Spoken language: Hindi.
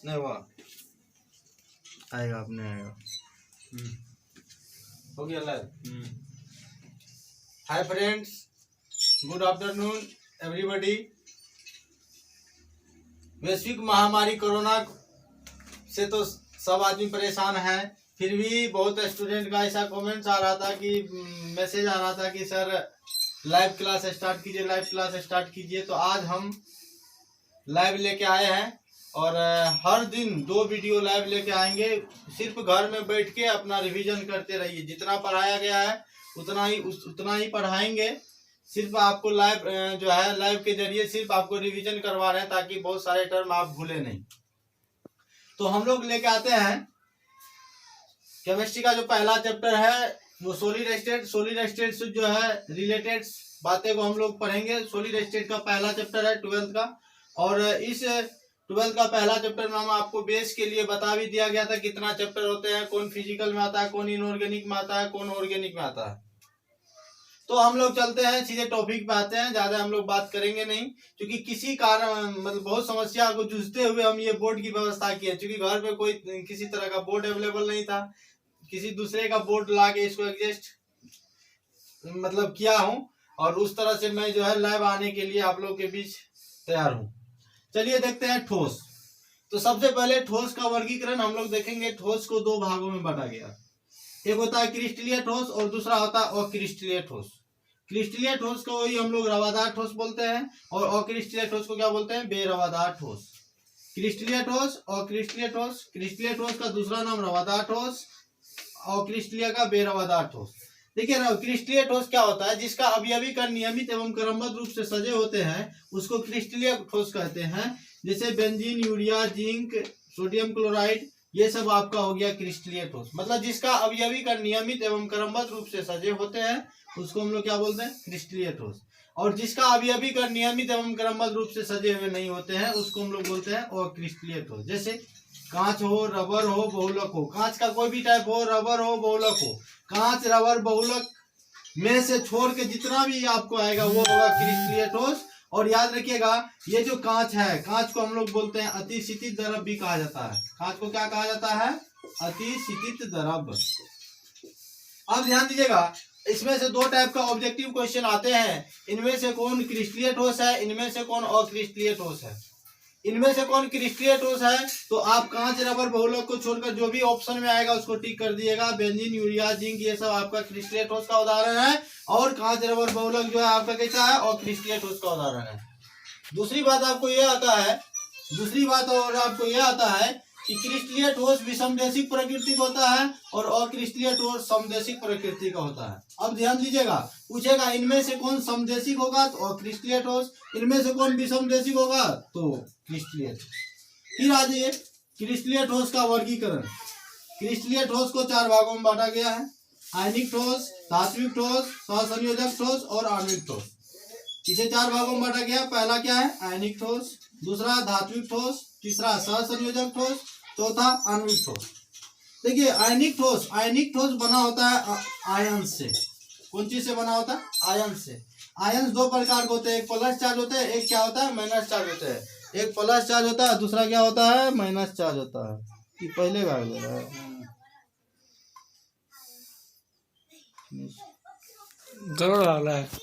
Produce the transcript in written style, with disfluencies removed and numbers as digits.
नहीं हुआ, आएगा अपने आएगा। हो गया live. Hi friends, good afternoon everybody. वैश्विक महामारी कोरोना से तो सब आदमी परेशान है, फिर भी बहुत स्टूडेंट का ऐसा कमेंट्स आ रहा था कि मैसेज आ रहा था कि सर लाइव क्लास स्टार्ट कीजिए, लाइव क्लास स्टार्ट कीजिए। तो आज हम लाइव लेके आए हैं और हर दिन 2 वीडियो लाइव लेके आएंगे। सिर्फ घर में बैठ के अपना रिवीजन करते रहिए, जितना पढ़ाया गया है उतना ही पढ़ाएंगे। सिर्फ आपको लाइव जो है लाइव के जरिए सिर्फ आपको रिवीजन करवा रहे हैं ताकि बहुत सारे टर्म आप भूले नहीं। तो हम लोग लेके आते हैं केमिस्ट्री का जो पहला चैप्टर है वो सॉलिड स्टेट से जो है रिलेटेड बातें को हम लोग पढ़ेंगे। सॉलिड स्टेट का पहला चैप्टर है 12th का, और इस 12th का पहला चैप्टर में हम आपको बेस के लिए बता भी दिया गया था कितना चैप्टर होते हैं, कौन फिजिकल में आता है, कौन इनऑर्गेनिक में आता है, कौन ऑर्गेनिक में आता है। तो हम लोग चलते हैं सीधे टॉपिक पे आते हैं, ज्यादा हम लोग बात करेंगे नहीं, क्योंकि किसी कारण मतलब बहुत समस्या को जूझते हुए हम ये बोर्ड की व्यवस्था की है। क्योंकि घर पे कोई किसी तरह का बोर्ड अवेलेबल नहीं था, किसी दूसरे का बोर्ड ला के इसको एडजस्ट मतलब किया हूँ, और उस तरह से मैं जो है लाइव आने के लिए आप लोग के बीच तैयार हूँ। चलिए देखते हैं ठोस। तो सबसे पहले ठोस का वर्गीकरण हम लोग देखेंगे। ठोस को 2 भागों में बांटा गया, एक होता है क्रिस्टलीय ठोस और दूसरा होता है अक्रिस्टलीय ठोस। क्रिस्टलीय ठोस को वही हम लोग रवादार ठोस बोलते हैं, और अक्रिस्टलीय ठोस को क्या बोलते हैं, बेरवादार ठोस। क्रिस्टलीय ठोस और क्रिस्टलीय ठोस, क्रिस्टलीय ठोस का दूसरा नाम रवादार ठोस और क्रिस्टलीय का बेरवादार ठोस। देखिए क्रिस्टलीय ठोस क्या होता है, जिसका अवयवी कण नियमित एवं क्रमबद्ध रूप से सजे होते हैं उसको क्रिस्टलीय ठोस कहते हैं। जैसे benzene, urea, zinc, sodium chloride, ये सब आपका हो गया क्रिस्टलीय ठोस। मतलब जिसका अवयवी कण नियमित एवं क्रमबद्ध रूप से सजे होते हैं उसको हम लोग क्या बोलते हैं, क्रिस्टलीय ठोस। और जिसका अवयवी कण नियमित एवं क्रमबद्ध रूप से सजे हुए नहीं होते हैं उसको हम लोग बोलते हैं अक्रिस्टलीय ठोस। जैसे कांच हो, रबर हो, बहुलक हो। कांच का कोई भी टाइप हो, रबर हो, बहुलक हो, कांच, रबर, बहुलक में से छोड़ के जितना भी आपको आएगा वो होगा क्रिस्टलीय ठोस। और याद रखिएगा ये जो कांच है, कांच को हम लोग बोलते हैं अतिशीतित द्रव भी कहा जाता है। कांच को क्या कहा जाता है, अतिशीतित द्रव। अब ध्यान दीजिएगा, इसमें से 2 टाइप का ऑब्जेक्टिव क्वेश्चन आते हैं। इनमें से कौन क्रिस्टलीय ठोस है, इनमें से कौन अक्रिस्टलीय ठोस है। इनमें से कौन क्रिस्टलीय ठोस है तो आप कांच, रबर, बहुलक को छोड़कर जो भी ऑप्शन में आएगा उसको टिक कर दिएगा। बेंजीन, यूरिया, जिंक, ये सब आपका क्रिस्टलीय ठोस का उदाहरण है, और कांच, रबर, बहुलक जो है आपका कैसा है, और क्रिस्टलीय ठोस का उदाहरण है। दूसरी बात आपको ये आता है कि क्रिस्टलीय ठोस विषमदेशिक प्रकृति का होता है और अक्रिस्टलीय ठोस समदेशिक प्रकृति का होता है। अब ध्यान दीजिएगा, पूछेगा इनमें से कौन समदेशिक होगा तो अक्रिस्टलीय ठोस, इनमें से कौन विषमदेशिक होगा तो क्रिस्टलीय ठोस। फिर आ जाइए क्रिस्टलीय ठोस का वर्गीकरण। क्रिस्टलीय ठोस को 4 भागों में बांटा गया है, आयनिक ठोस, धात्विक ठोस, सहसंयोजक ठोस और आणविक ठोस। इसे 4 भागों में बांटा गया। पहला क्या है, आयनिक ठोस, दूसरा धात्विक ठोस, तीसरा सहसंयोजक ठोस, चौथा आणविक ठोस। देखिए आयनिक ठोस बना होता है आयन से। कौन चीज से बना होता है, आयन से। आयन 2 प्रकार के होते हैं, एक प्लस चार्ज होता है, एक क्या होता है, माइनस चार्ज होता है। एक प्लस चार्ज होता है, दूसरा क्या होता है, माइनस चार्ज होता है। कि पहले भाग ले रहा है जोड़ वाला है।